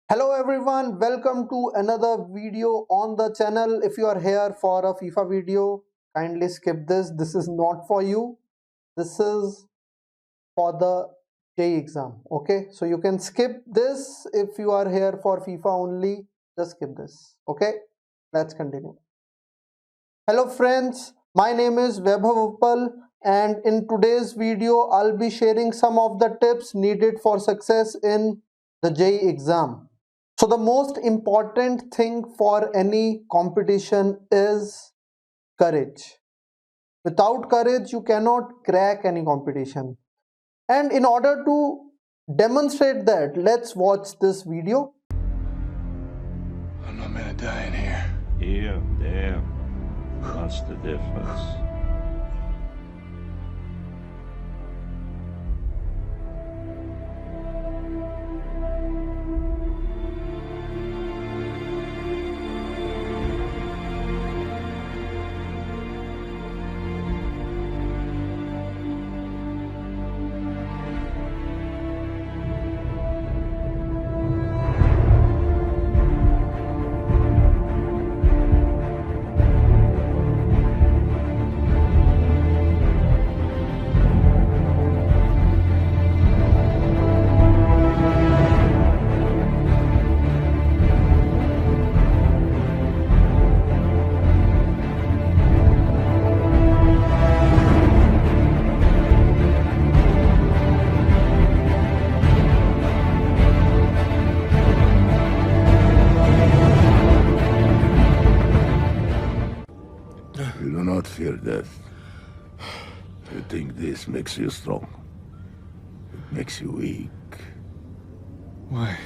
Hello everyone, welcome to another video on the channel. If you are here for a FIFA video, kindly skip this. This is not for you. This is for the JEE exam. Okay, so you can skip this if you are here for FIFA only. Just skip this. Okay, let's continue. Hello friends, my name is Vaibhav Uppal and in today's video I'll be sharing some of the tips needed for success in the JEE exam. So the most important thing for any competition is courage. Without courage, you cannot crack any competition. And in order to demonstrate that, let's watch this video. I'm not meant to die in here. Here, there. What's the difference? You do not fear death. You think this makes you strong. It makes you weak. Why?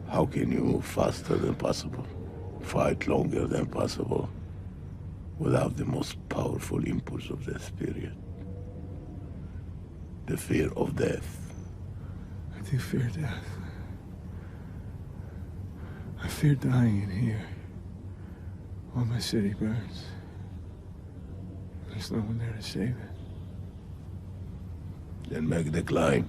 How can you move faster than possible? Fight longer than possible? Without the most powerful impulse of the spirit. The fear of death. I do fear death. I fear dying in here. While my city burns. There's no one there to save it. Then make the climb.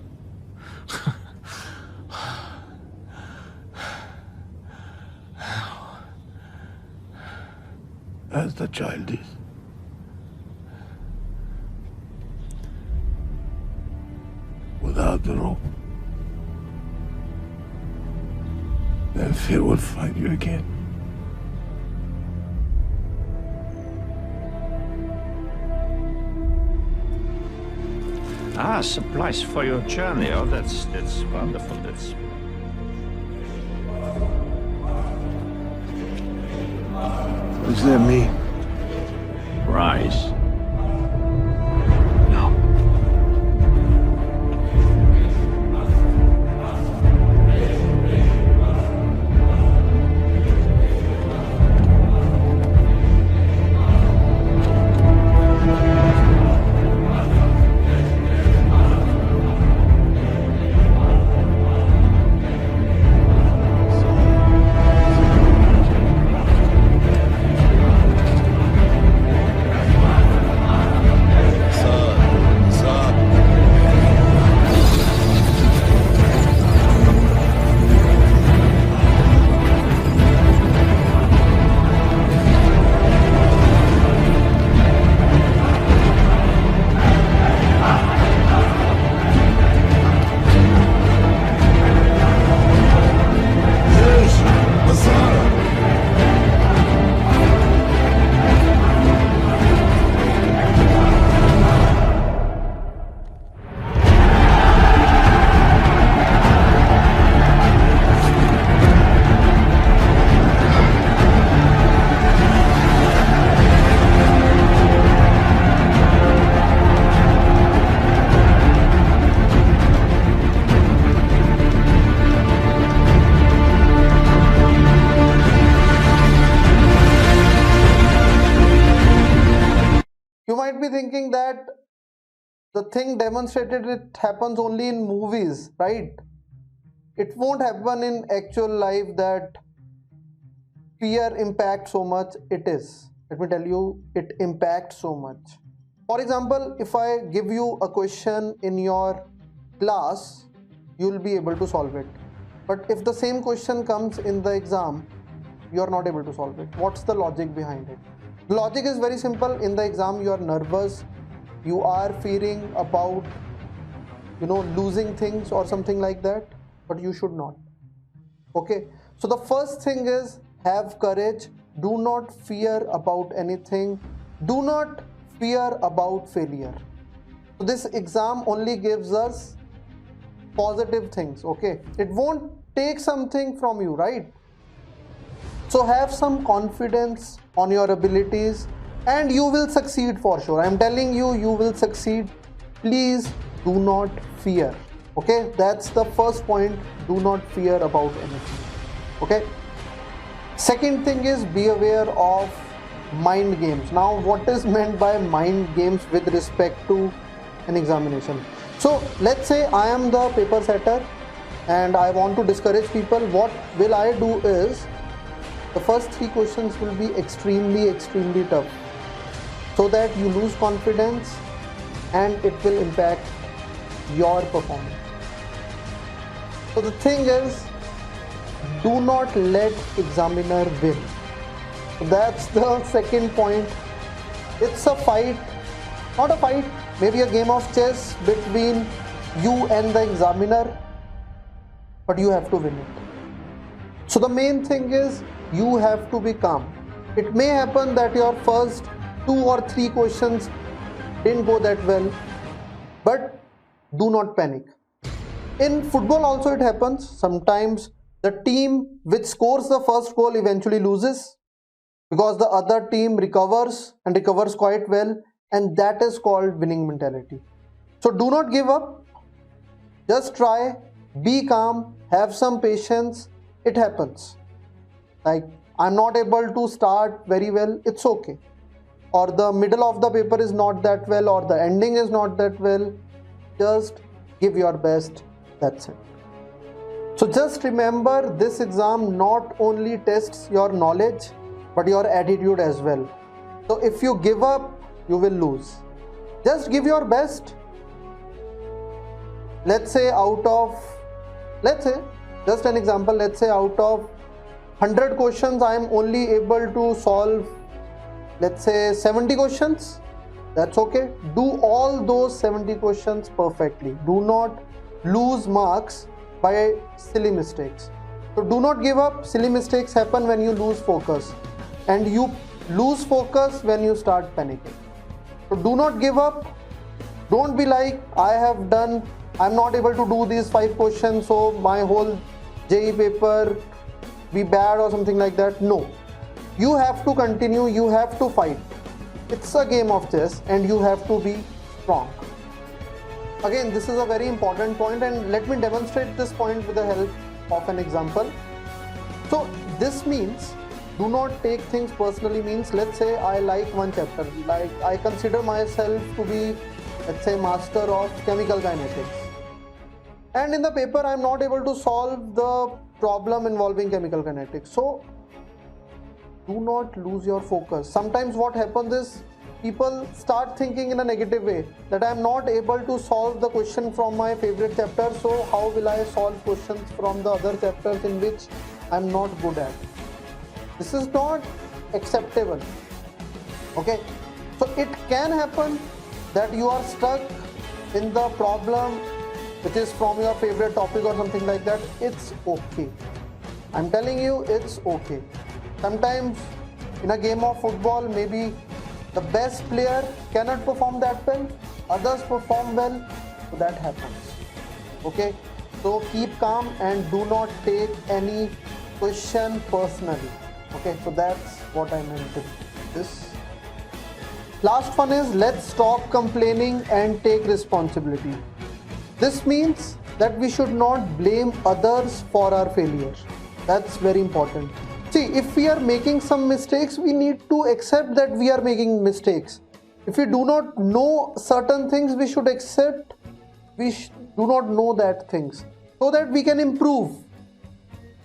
As the child is. Without the rope. Then fear will find you again. Ah, supplies for your journey. Oh, that's wonderful. What does that mean? Rise. No. You might be thinking that the thing demonstrated it happens only in movies, right? It won't happen in actual life that fear impacts so much. It is. Let me tell you, it impacts so much. For example, if I give you a question in your class, you'll be able to solve it. but if the same question comes in the exam, you are not able to solve it. What's the logic behind it? The logic is very simple. In the exam, you are nervous, you are fearing about losing things or something like that, but you should not. Okay, so the first thing is have courage. Do not fear about anything. Do not fear about failure. So this exam only gives us positive things. Okay, it won't take something from you, right? So have some confidence on your abilities and you will succeed for sure. I'm telling you, you will succeed. Please do not fear. Okay, that's the first point. Do not fear about anything. Okay, second thing is be aware of mind games. Now, what is meant by mind games with respect to an examination? So let's say I am the paper setter and I want to discourage people. What will I do is, the first 3 questions will be extremely tough, so that you lose confidence and it will impact your performance. So the thing is, do not let examiner win. So that's the second point. It's a fight, not a fight, maybe a game of chess between you and the examiner, but you have to win it. So the main thing is, you have to be calm. It may happen that your first 2 or 3 questions didn't go that well, but do not panic. In football also it happens. Sometimes the team which scores the first goal eventually loses because the other team recovers and recovers quite well, and that is called winning mentality. So do not give up. Just try, be calm, have some patience. It happens. Like, I'm not able to start very well, it's okay. Or the middle of the paper is not that well, or the ending is not that well. Just give your best. That's it. So just remember, this exam not only tests your knowledge, but your attitude as well. So if you give up, you will lose. Just give your best. Let's say just an example, let's say out of 100 questions, I am only able to solve, let's say 70 questions. That's okay. Do all those 70 questions perfectly. Do not lose marks by silly mistakes. So do not give up. Silly mistakes happen when you lose focus, and you lose focus when you start panicking. So do not give up. Don't be like, I'm not able to do these 5 questions, so my whole JEE paper be bad or something like that. No, you have to continue, you have to fight. It's a game of chess and you have to be strong. Again, this is a very important point, and let me demonstrate this point with the help of an example. So this means, do not take things personally. Means, let's say I like one chapter, like I consider myself to be, let's say, master of chemical kinetics, and in the paper I am not able to solve the problem involving chemical kinetics. So do not lose your focus. Sometimes what happens is, people start thinking in a negative way, that I am not able to solve the question from my favorite chapter, so how will I solve questions from the other chapters in which I am not good at. This is not acceptable. Okay, so it can happen that you are stuck in the problem which is from your favorite topic or something like that. It's okay. I'm telling you, it's okay. Sometimes in a game of football, maybe the best player cannot perform that well, others perform well, so that happens. Okay, so keep calm and do not take any question personally. Okay, so that's what I meant with this. Last one is, let's stop complaining and take responsibility. This means that we should not blame others for our failure. That's very important. See, if we are making some mistakes, we need to accept that we are making mistakes. If we do not know certain things, we should accept we do not know that things, so that we can improve.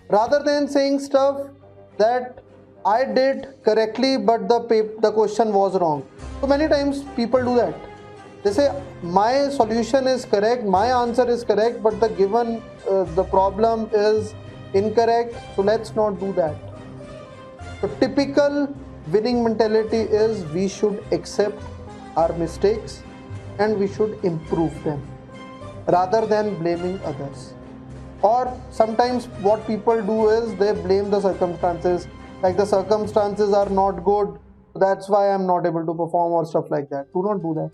Rather than saying stuff that I did correctly but the question was wrong. So many times people do that. They say my solution is correct, my answer is correct, but the given the problem is incorrect, so let's not do that. So typical winning mentality is we should accept our mistakes and we should improve them rather than blaming others. Or sometimes what people do is they blame the circumstances, like the circumstances are not good, that's why I'm not able to perform or stuff like that. Do not do that.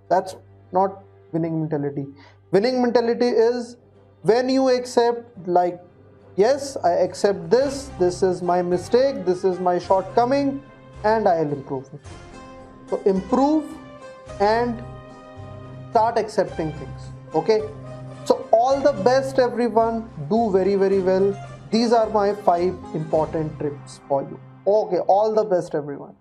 That's not winning mentality. Winning mentality is when you accept, like, yes, I accept this is my mistake, this is my shortcoming, and I'll improve it. So improve and start accepting things. Okay, so all the best everyone, do very well. These are my 5 important tips for you. Okay, all the best everyone.